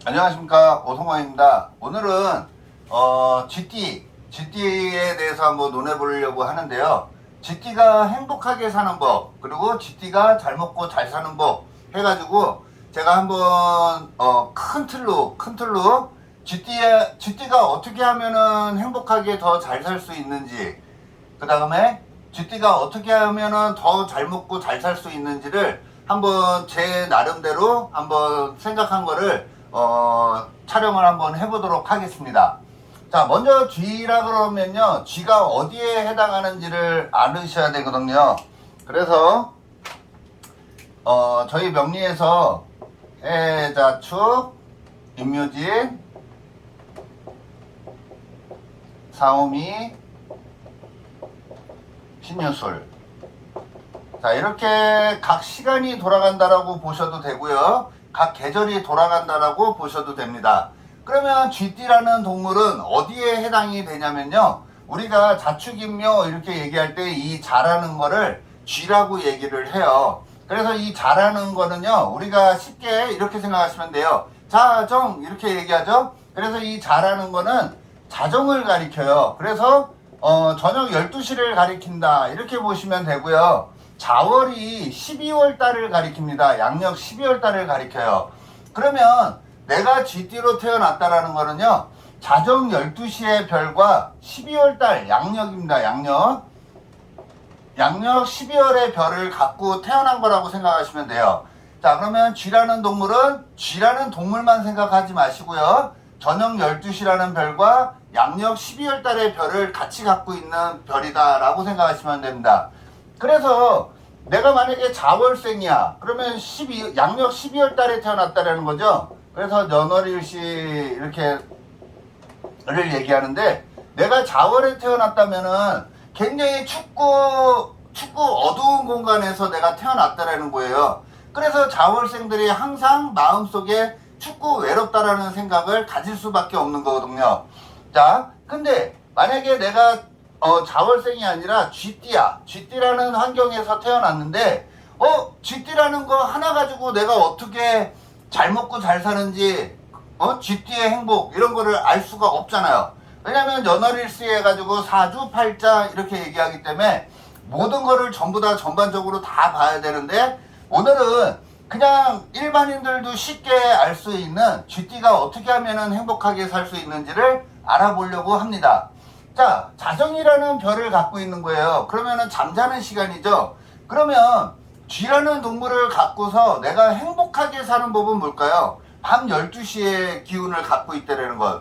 안녕하십니까, 오성환입니다. 오늘은 GT에 대해서 한번 논해보려고 하는데요. GT가 행복하게 사는 법, 그리고 GT가 잘 먹고 잘 사는 법 해가지고 제가 한번 큰 틀로 GT가 어떻게 하면은 행복하게 더 잘 살 수 있는지, 그 다음에 GT가 어떻게 하면은 더 잘 먹고 잘 살 수 있는지를 한번 제 나름대로 한번 생각한 거를 촬영을 한번 해보도록 하겠습니다. 자, 먼저 G라 그러면요, G가 어디에 해당하는지를 알으셔야 되거든요. 그래서 저희 명리에서 해자축, 임묘진, 사오미, 신유술, 자, 이렇게 각 시간이 돌아간다라고 보셔도 되고요, 각 계절이 돌아간다라고 보셔도 됩니다. 그러면 쥐띠라는 동물은 어디에 해당이 되냐면요, 우리가 자축인묘 이렇게 얘기할 때 이 자라는 거를 쥐라고 얘기를 해요. 그래서 이 자라는 거는요, 우리가 쉽게 이렇게 생각하시면 돼요. 자정 이렇게 얘기하죠. 그래서 이 자라는 거는 자정을 가리켜요. 그래서 저녁 12시를 가리킨다 이렇게 보시면 되고요. 자월이 12월 달을 가리킵니다. 양력 12월 달을 가리켜요. 그러면 내가 쥐띠로 태어났다라는 거는요, 자정 12시의 별과 12월 달 양력입니다. 양력 12월의 별을 갖고 태어난 거라고 생각하시면 돼요. 자, 그러면 쥐라는 동물은 쥐라는 동물만 생각하지 마시고요, 저녁 12시라는 별과 양력 12월 달의 별을 같이 갖고 있는 별이다 라고 생각하시면 됩니다. 그래서 내가 만약에 자월생이야 그러면 양력 12월 달에 태어났다라는 거죠. 그래서 연월일시 이렇게를 얘기하는데, 내가 자월에 태어났다면은 굉장히 춥고 어두운 공간에서 내가 태어났다라는 거예요. 그래서 자월생들이 항상 마음속에 춥고 외롭다라는 생각을 가질 수밖에 없는 거거든요. 자, 근데 만약에 내가 자월생이 아니라 쥐띠야. 쥐띠라는 환경에서 태어났는데, 쥐띠라는 거 하나 가지고 내가 어떻게 잘 먹고 잘 사는지, 쥐띠의 행복, 이런 거를 알 수가 없잖아요. 왜냐면 연월일시 해가지고 사주팔자 이렇게 얘기하기 때문에 모든 거를 전부 다 전반적으로 다 봐야 되는데, 오늘은 그냥 일반인들도 쉽게 알 수 있는 쥐띠가 어떻게 하면 행복하게 살 수 있는지를 알아보려고 합니다. 자, 자정이라는 별을 갖고 있는 거예요. 그러면은 잠자는 시간이죠. 그러면 쥐라는 동물을 갖고서 내가 행복하게 사는 법은 뭘까요? 밤 12시의 기운을 갖고 있다는 것.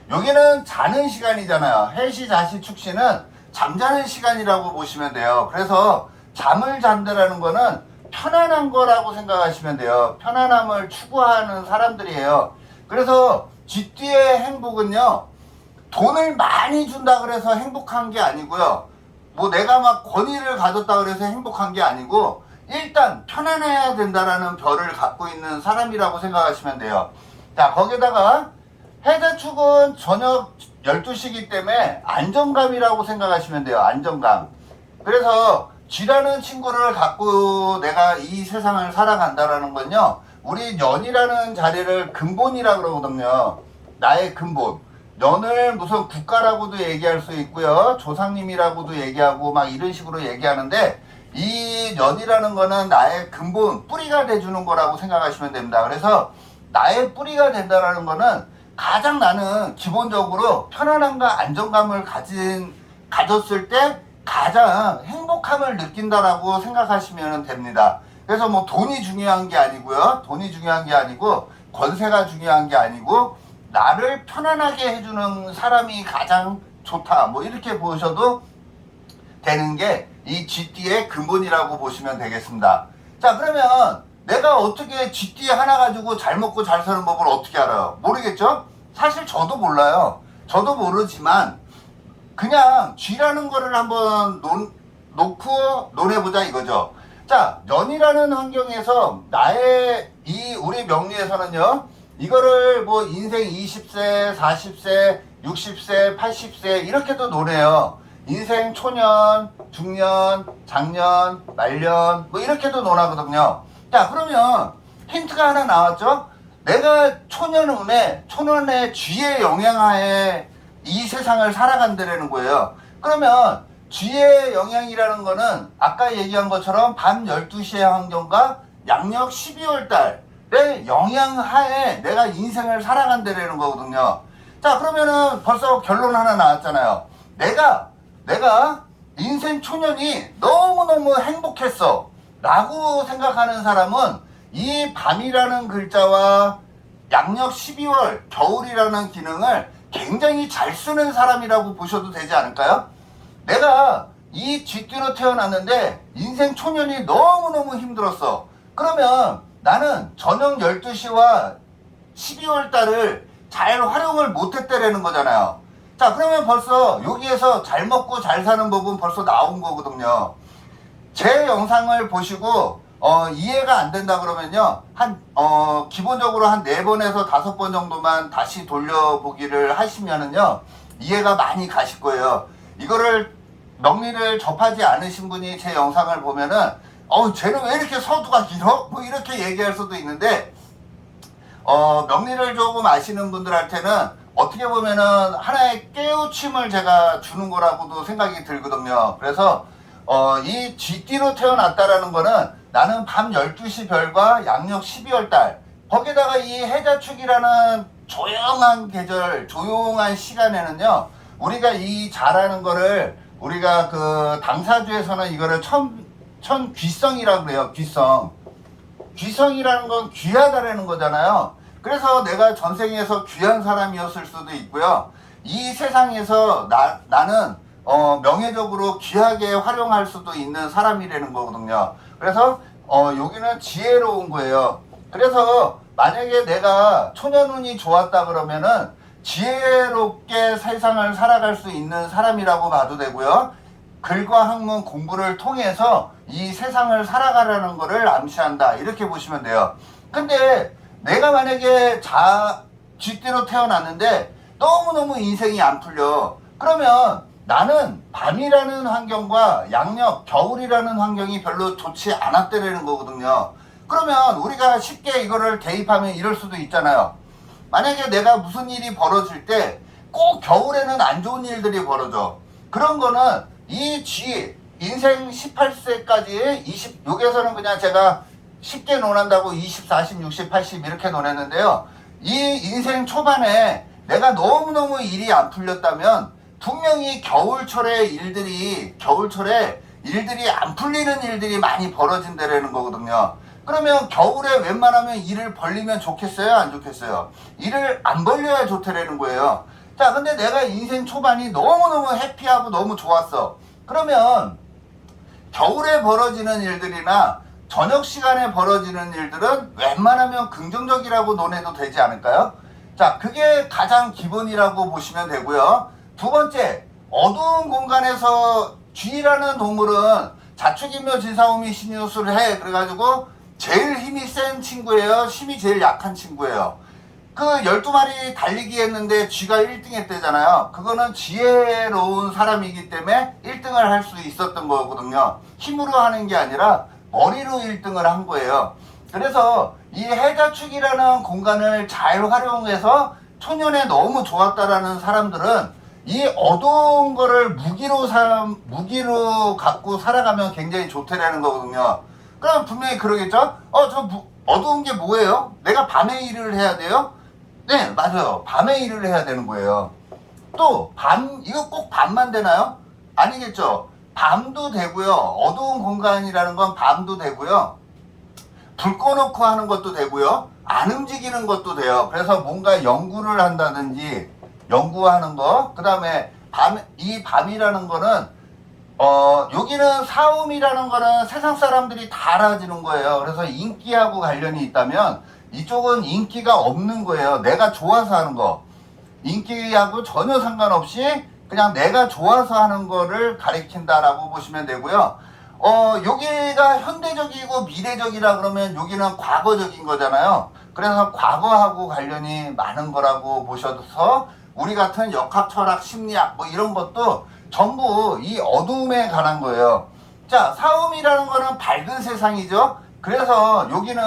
여기는 자는 시간이잖아요. 해시, 자시, 축시는 잠자는 시간이라고 보시면 돼요. 그래서 잠을 잔다라는 거는 편안한 거라고 생각하시면 돼요. 편안함을 추구하는 사람들이에요. 그래서 쥐띠의 행복은요, 돈을 많이 준다 그래서 행복한 게 아니고요, 뭐 내가 막 권위를 가졌다 그래서 행복한 게 아니고, 일단 편안해야 된다라는 별을 갖고 있는 사람이라고 생각하시면 돼요. 자, 거기다가 해자축은 저녁 12시기 때문에 안정감이라고 생각하시면 돼요. 안정감. 그래서 쥐라는 친구를 갖고 내가 이 세상을 살아간다라는 건요, 우리 년이라는 자리를 근본이라고 그러거든요. 나의 근본. 년을 무슨 국가라고도 얘기할 수 있고요, 조상님이라고도 얘기하고 막 이런 식으로 얘기하는데, 이 년이라는 거는 나의 근본, 뿌리가 돼주는 거라고 생각하시면 됩니다. 그래서 나의 뿌리가 된다라는 거는 가장 나는 기본적으로 편안함과 안정감을 가졌을 때 가장 행복함을 느낀다라고 생각하시면 됩니다. 그래서 뭐 돈이 중요한 게 아니고요, 돈이 중요한 게 아니고 권세가 중요한 게 아니고, 나를 편안하게 해주는 사람이 가장 좋다, 뭐 이렇게 보셔도 되는 게 이 쥐띠의 근본이라고 보시면 되겠습니다. 자, 그러면 내가 어떻게 쥐띠 하나 가지고 잘 먹고 잘 사는 법을 어떻게 알아요? 모르겠죠? 사실 저도 몰라요. 저도 모르지만 그냥 쥐라는 거를 한번 놓고 논해보자 이거죠. 자, 년이라는 환경에서 우리 명리에서는요, 이거를 뭐 인생 20세, 40세, 60세, 80세 이렇게도 논해요. 인생 초년, 중년, 장년, 말년 뭐 이렇게도 논하거든요. 자, 그러면 힌트가 하나 나왔죠? 내가 초년의 쥐의 영향하에 이 세상을 살아간다는 거예요. 그러면 쥐의 영향이라는 거는 아까 얘기한 것처럼 밤 12시의 환경과 양력 12월 달의 영향하에 내가 인생을 살아간다는 거거든요. 자, 그러면은 벌써 결론 하나 나왔잖아요. 내가 인생 초년이 너무너무 행복했어 라고 생각하는 사람은 이 밤이라는 글자와 양력 12월 겨울이라는 기능을 굉장히 잘 쓰는 사람이라고 보셔도 되지 않을까요? 내가 이 쥐띠로 태어났는데 인생 초년이 너무너무 힘들었어. 그러면 나는 저녁 12시와 12월 달을 잘 활용을 못했다라는 거잖아요. 자, 그러면 벌써 여기에서 잘 먹고 잘 사는 법은 벌써 나온 거거든요. 제 영상을 보시고 이해가 안 된다 그러면요, 기본적으로 한 4번에서 5번 정도만 다시 돌려보기를 하시면은요, 이해가 많이 가실 거예요. 이거를 명리를 접하지 않으신 분이 제 영상을 보면은 쟤는 왜 이렇게 서두가 길어? 뭐 이렇게 얘기할 수도 있는데, 명리를 조금 아시는 분들한테는 어떻게 보면은 하나의 깨우침을 제가 주는 거라고도 생각이 들거든요. 그래서 이 쥐띠로 태어났다라는 거는 나는 밤 12시 별과 양력 12월 달, 거기다가 이 해자축이라는 조용한 계절, 조용한 시간에는요, 우리가 이 잘하는 거를 우리가 그 당사주에서는 이거를 천귀성이라고 그래요. 귀성이라는 건 귀하다라는 거잖아요. 그래서 내가 전생에서 귀한 사람이었을 수도 있고요. 이 세상에서 나는 명예적으로 귀하게 활용할 수도 있는 사람이라는 거거든요. 그래서 여기는 지혜로운 거예요. 그래서 만약에 내가 초년운이 좋았다 그러면은 지혜롭게 세상을 살아갈 수 있는 사람이라고 봐도 되고요. 글과 학문 공부를 통해서 이 세상을 살아가라는 것을 암시한다, 이렇게 보시면 돼요. 근데 내가 만약에 쥐띠로 태어났는데 너무너무 인생이 안 풀려. 그러면 나는 밤이라는 환경과 양력, 겨울이라는 환경이 별로 좋지 않았다는 거거든요. 그러면 우리가 쉽게 이거를 대입하면 이럴 수도 있잖아요. 만약에 내가 무슨 일이 벌어질 때 꼭 겨울에는 안 좋은 일들이 벌어져. 그런 거는 이 쥐, 인생 18세까지 여기에서는 그냥 제가 쉽게 논한다고 20, 40, 60, 80 이렇게 논했는데요. 이 인생 초반에 내가 너무너무 일이 안 풀렸다면 분명히 겨울철에 일들이 안 풀리는 일들이 많이 벌어진다라는 거거든요. 그러면 겨울에 웬만하면 일을 벌리면 좋겠어요? 안 좋겠어요? 일을 안 벌려야 좋다라는 거예요. 자, 근데 내가 인생 초반이 너무너무 해피하고 너무 좋았어. 그러면 겨울에 벌어지는 일들이나 저녁 시간에 벌어지는 일들은 웬만하면 긍정적이라고 논해도 되지 않을까요? 자, 그게 가장 기본이라고 보시면 되고요. 두 번째, 어두운 공간에서 쥐라는 동물은 자축인묘 진사오미 신유술을 해. 그래가지고 제일 힘이 센 친구예요. 힘이 제일 약한 친구예요. 그 12마리 달리기 했는데 쥐가 1등 했대잖아요. 그거는 지혜로운 사람이기 때문에 1등을 할 수 있었던 거거든요. 힘으로 하는 게 아니라 머리로 1등을 한 거예요. 그래서 이 해자축이라는 공간을 잘 활용해서 초년에 너무 좋았다라는 사람들은 이 어두운 거를 무기로 갖고 살아가면 굉장히 좋다라는 거거든요. 그럼 분명히 그러겠죠? 어두운 게 뭐예요? 내가 밤에 일을 해야 돼요? 네, 맞아요. 밤에 일을 해야 되는 거예요. 또 이거 꼭 밤만 되나요? 아니겠죠. 밤도 되고요. 어두운 공간이라는 건 밤도 되고요. 불 꺼놓고 하는 것도 되고요. 안 움직이는 것도 돼요. 그래서 뭔가 연구를 한다든지 연구하는 거. 그 다음에 이 밤이라는 거는 여기는 사음이라는 거는 세상 사람들이 다 알아지는 거예요. 그래서 인기하고 관련이 있다면 이쪽은 인기가 없는 거예요. 내가 좋아서 하는 거. 인기하고 전혀 상관없이 그냥 내가 좋아서 하는 거를 가리킨다라고 보시면 되고요. 여기가 현대적이고 미래적이라 그러면 여기는 과거적인 거잖아요. 그래서 과거하고 관련이 많은 거라고 보셔서 우리 같은 역학, 철학, 심리학 뭐 이런 것도 전부 이 어두움에 관한 거예요. 자, 사음이라는 거는 밝은 세상이죠. 그래서 여기는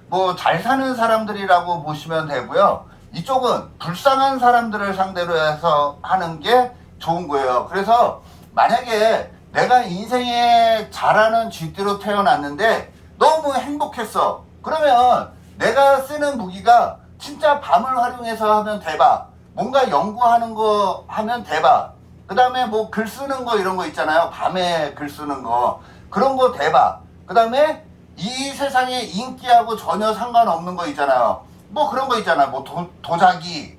뭐 잘 사는 사람들이라고 보시면 되고요. 이쪽은 불쌍한 사람들을 상대로 해서 하는 게 좋은 거예요. 그래서 만약에 내가 인생에 잘하는 쥐띠로 태어났는데 너무 행복했어. 그러면 내가 쓰는 무기가 진짜 밤을 활용해서 하면 대박. 뭔가 연구하는 거 하면 대박. 그 다음에 뭐 글 쓰는 거 이런 거 있잖아요. 밤에 글 쓰는 거. 그런 거 대박. 그 다음에 이 세상에 인기하고 전혀 상관없는 거 있잖아요. 뭐 그런 거 있잖아요. 뭐 도자기.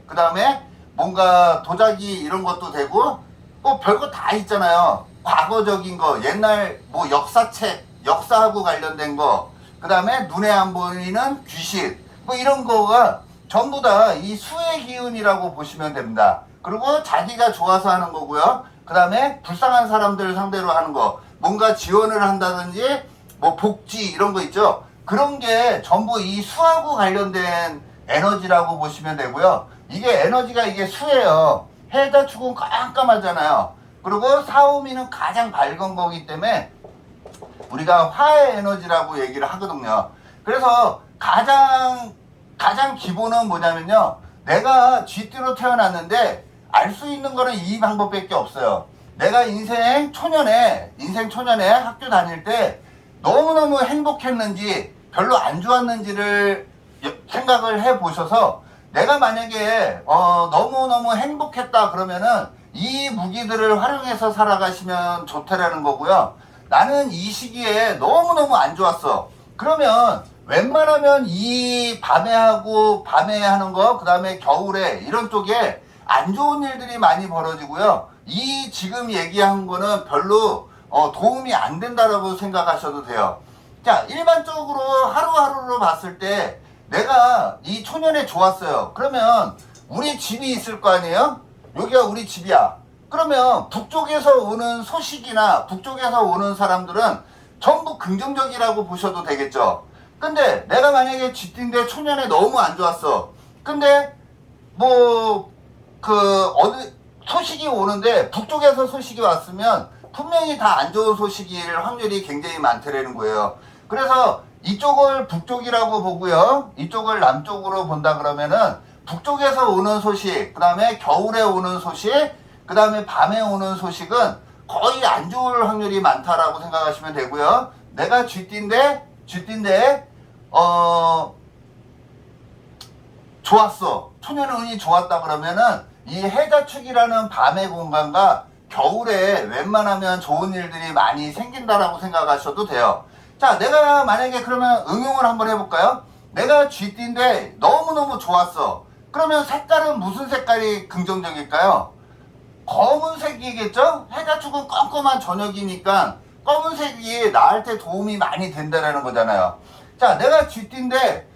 그 다음에 뭔가 도자기 이런 것도 되고 뭐 별거 다 있잖아요. 과거적인 거. 옛날 뭐 역사책. 역사하고 관련된 거. 그 다음에 눈에 안 보이는 귀신. 뭐 이런 거가 전부 다 이 수의 기운이라고 보시면 됩니다. 그리고 자기가 좋아서 하는 거고요. 그 다음에 불쌍한 사람들을 상대로 하는 거. 뭔가 지원을 한다든지 뭐 복지 이런 거 있죠. 그런 게 전부 이 수하고 관련된 에너지라고 보시면 되고요. 이게 에너지가 이게 수예요. 해다 축은 깜깜하잖아요. 그리고 사오미는 가장 밝은 거기 때문에 우리가 화의 에너지라고 얘기를 하거든요. 그래서 가장 기본은 뭐냐면요. 내가 쥐띠로 태어났는데 알 수 있는 거는 이 방법밖에 없어요. 내가 인생 초년에 학교 다닐 때 너무너무 행복했는지 별로 안 좋았는지를 생각을 해 보셔서 내가 만약에 너무너무 행복했다 그러면은 이 무기들을 활용해서 살아가시면 좋다라는 거고요. 나는 이 시기에 너무너무 안 좋았어. 그러면 웬만하면 이 밤에 하는 거, 그 다음에 겨울에 이런 쪽에 안 좋은 일들이 많이 벌어지고요. 이 지금 얘기한 거는 별로 도움이 안 된다라고 생각하셔도 돼요. 자, 일반적으로 하루하루로 봤을 때 내가 이 초년에 좋았어요. 그러면 우리 집이 있을 거 아니에요? 여기가 우리 집이야. 그러면 북쪽에서 오는 소식이나 북쪽에서 오는 사람들은 전부 긍정적이라고 보셔도 되겠죠. 근데 내가 만약에 쥐띠인데 초년에 너무 안 좋았어. 근데 뭐 어느 소식이 오는데 북쪽에서 소식이 왔으면 분명히 다 안 좋은 소식일 확률이 굉장히 많다라는 거예요. 그래서 이쪽을 북쪽이라고 보고요. 이쪽을 남쪽으로 본다 그러면은 북쪽에서 오는 소식, 그 다음에 겨울에 오는 소식, 그 다음에 밤에 오는 소식은 거의 안 좋을 확률이 많다라고 생각하시면 되고요. 내가 쥐띠인데 좋았어. 초년 운이 좋았다 그러면은 이 해자축이라는 밤의 공간과 겨울에 웬만하면 좋은 일들이 많이 생긴다라고 생각하셔도 돼요. 자, 내가 만약에 그러면 응용을 한번 해볼까요? 내가 쥐띠인데 너무너무 좋았어. 그러면 색깔은 무슨 색깔이 긍정적일까요? 검은색이겠죠? 해자축은 껌껌한 저녁이니까 검은색이 나한테 도움이 많이 된다라는 거잖아요. 자, 내가 쥐띠인데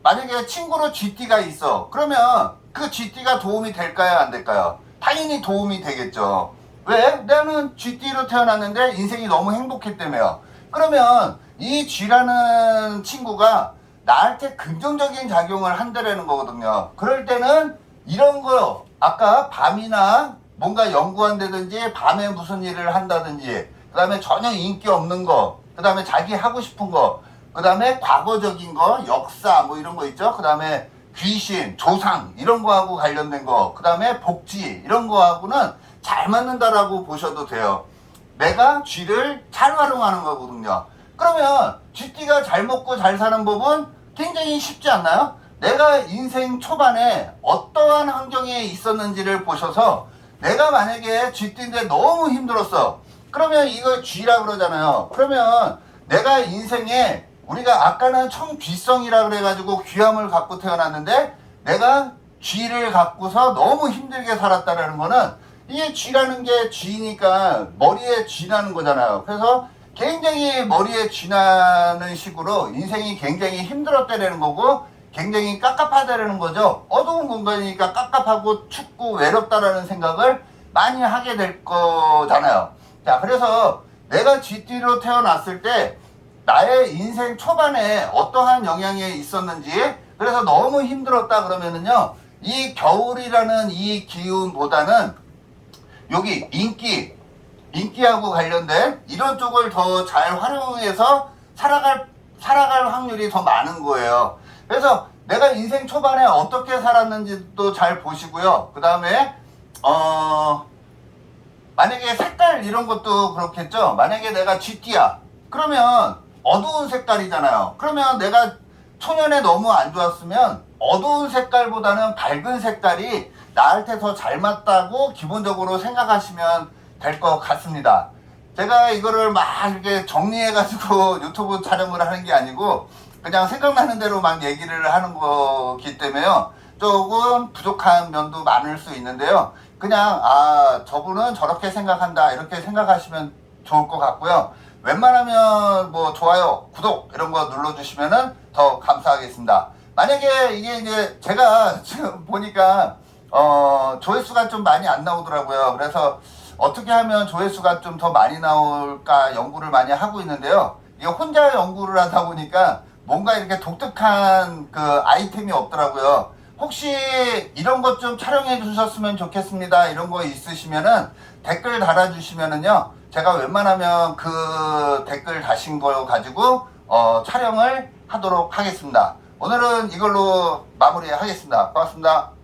만약에 친구로 쥐띠가 있어. 그러면 그 쥐띠가 도움이 될까요? 안 될까요? 당연히 도움이 되겠죠. 왜? 나는 쥐띠로 태어났는데 인생이 너무 행복했다며요. 그러면 이 쥐라는 친구가 나한테 긍정적인 작용을 한다라는 거거든요. 그럴 때는 이런 거 아까 밤이나 뭔가 연구한다든지 밤에 무슨 일을 한다든지 그 다음에 전혀 인기 없는 거 그 다음에 자기 하고 싶은 거 그 다음에 과거적인 거 역사 뭐 이런 거 있죠. 그 다음에 귀신, 조상 이런 거하고 관련된 거 그 다음에 복지 이런 거하고는 잘 맞는다라고 보셔도 돼요. 내가 쥐를 잘 활용하는 거거든요. 그러면 쥐띠가 잘 먹고 잘 사는 법은 굉장히 쉽지 않나요? 내가 인생 초반에 어떠한 환경에 있었는지를 보셔서 내가 만약에 쥐띠인데 너무 힘들었어. 그러면 이거 쥐라 그러잖아요. 그러면 내가 인생에 우리가 아까는 청귀성이라 그래가지고 귀함을 갖고 태어났는데 내가 쥐를 갖고서 너무 힘들게 살았다라는 거는 이게 쥐라는 게 쥐니까 머리에 쥐나는 거잖아요. 그래서 굉장히 머리에 쥐나는 식으로 인생이 굉장히 힘들었다라는 거고 굉장히 깝깝하다라는 거죠. 어두운 공간이니까 깝깝하고 춥고 외롭다라는 생각을 많이 하게 될 거잖아요. 자, 그래서 내가 쥐띠로 태어났을 때 나의 인생 초반에 어떠한 영향이 있었는지 그래서 너무 힘들었다 그러면은요 이 겨울이라는 이 기운보다는 여기 인기하고 관련된 이런 쪽을 더 잘 활용해서 살아갈 살아갈 확률이 더 많은 거예요. 그래서 내가 인생 초반에 어떻게 살았는지도 잘 보시고요. 그 다음에 만약에 색깔 이런 것도 그렇겠죠. 만약에 내가 쥐띠야 그러면 어두운 색깔이잖아요. 그러면 내가 초년에 너무 안 좋았으면 어두운 색깔보다는 밝은 색깔이 나한테 더 잘 맞다고 기본적으로 생각하시면 될 것 같습니다. 제가 이거를 막 이렇게 정리해가지고 유튜브 촬영을 하는 게 아니고 그냥 생각나는 대로 막 얘기를 하는 거기 때문에요. 조금 부족한 면도 많을 수 있는데요. 그냥 저분은 저렇게 생각한다 이렇게 생각하시면 좋을 것 같고요. 웬만하면 뭐 좋아요, 구독 이런 거 눌러주시면은 더 감사하겠습니다. 만약에 이게 이제 제가 지금 보니까 조회수가 좀 많이 안 나오더라고요. 그래서 어떻게 하면 조회수가 좀 더 많이 나올까 연구를 많이 하고 있는데요. 이게 혼자 연구를 하다 보니까 뭔가 이렇게 독특한 그 아이템이 없더라고요. 혹시 이런 것 좀 촬영해 주셨으면 좋겠습니다. 이런 거 있으시면은 댓글 달아주시면은요. 제가 웬만하면 그 댓글 다신 거 가지고 촬영을 하도록 하겠습니다. 오늘은 이걸로 마무리하겠습니다. 고맙습니다.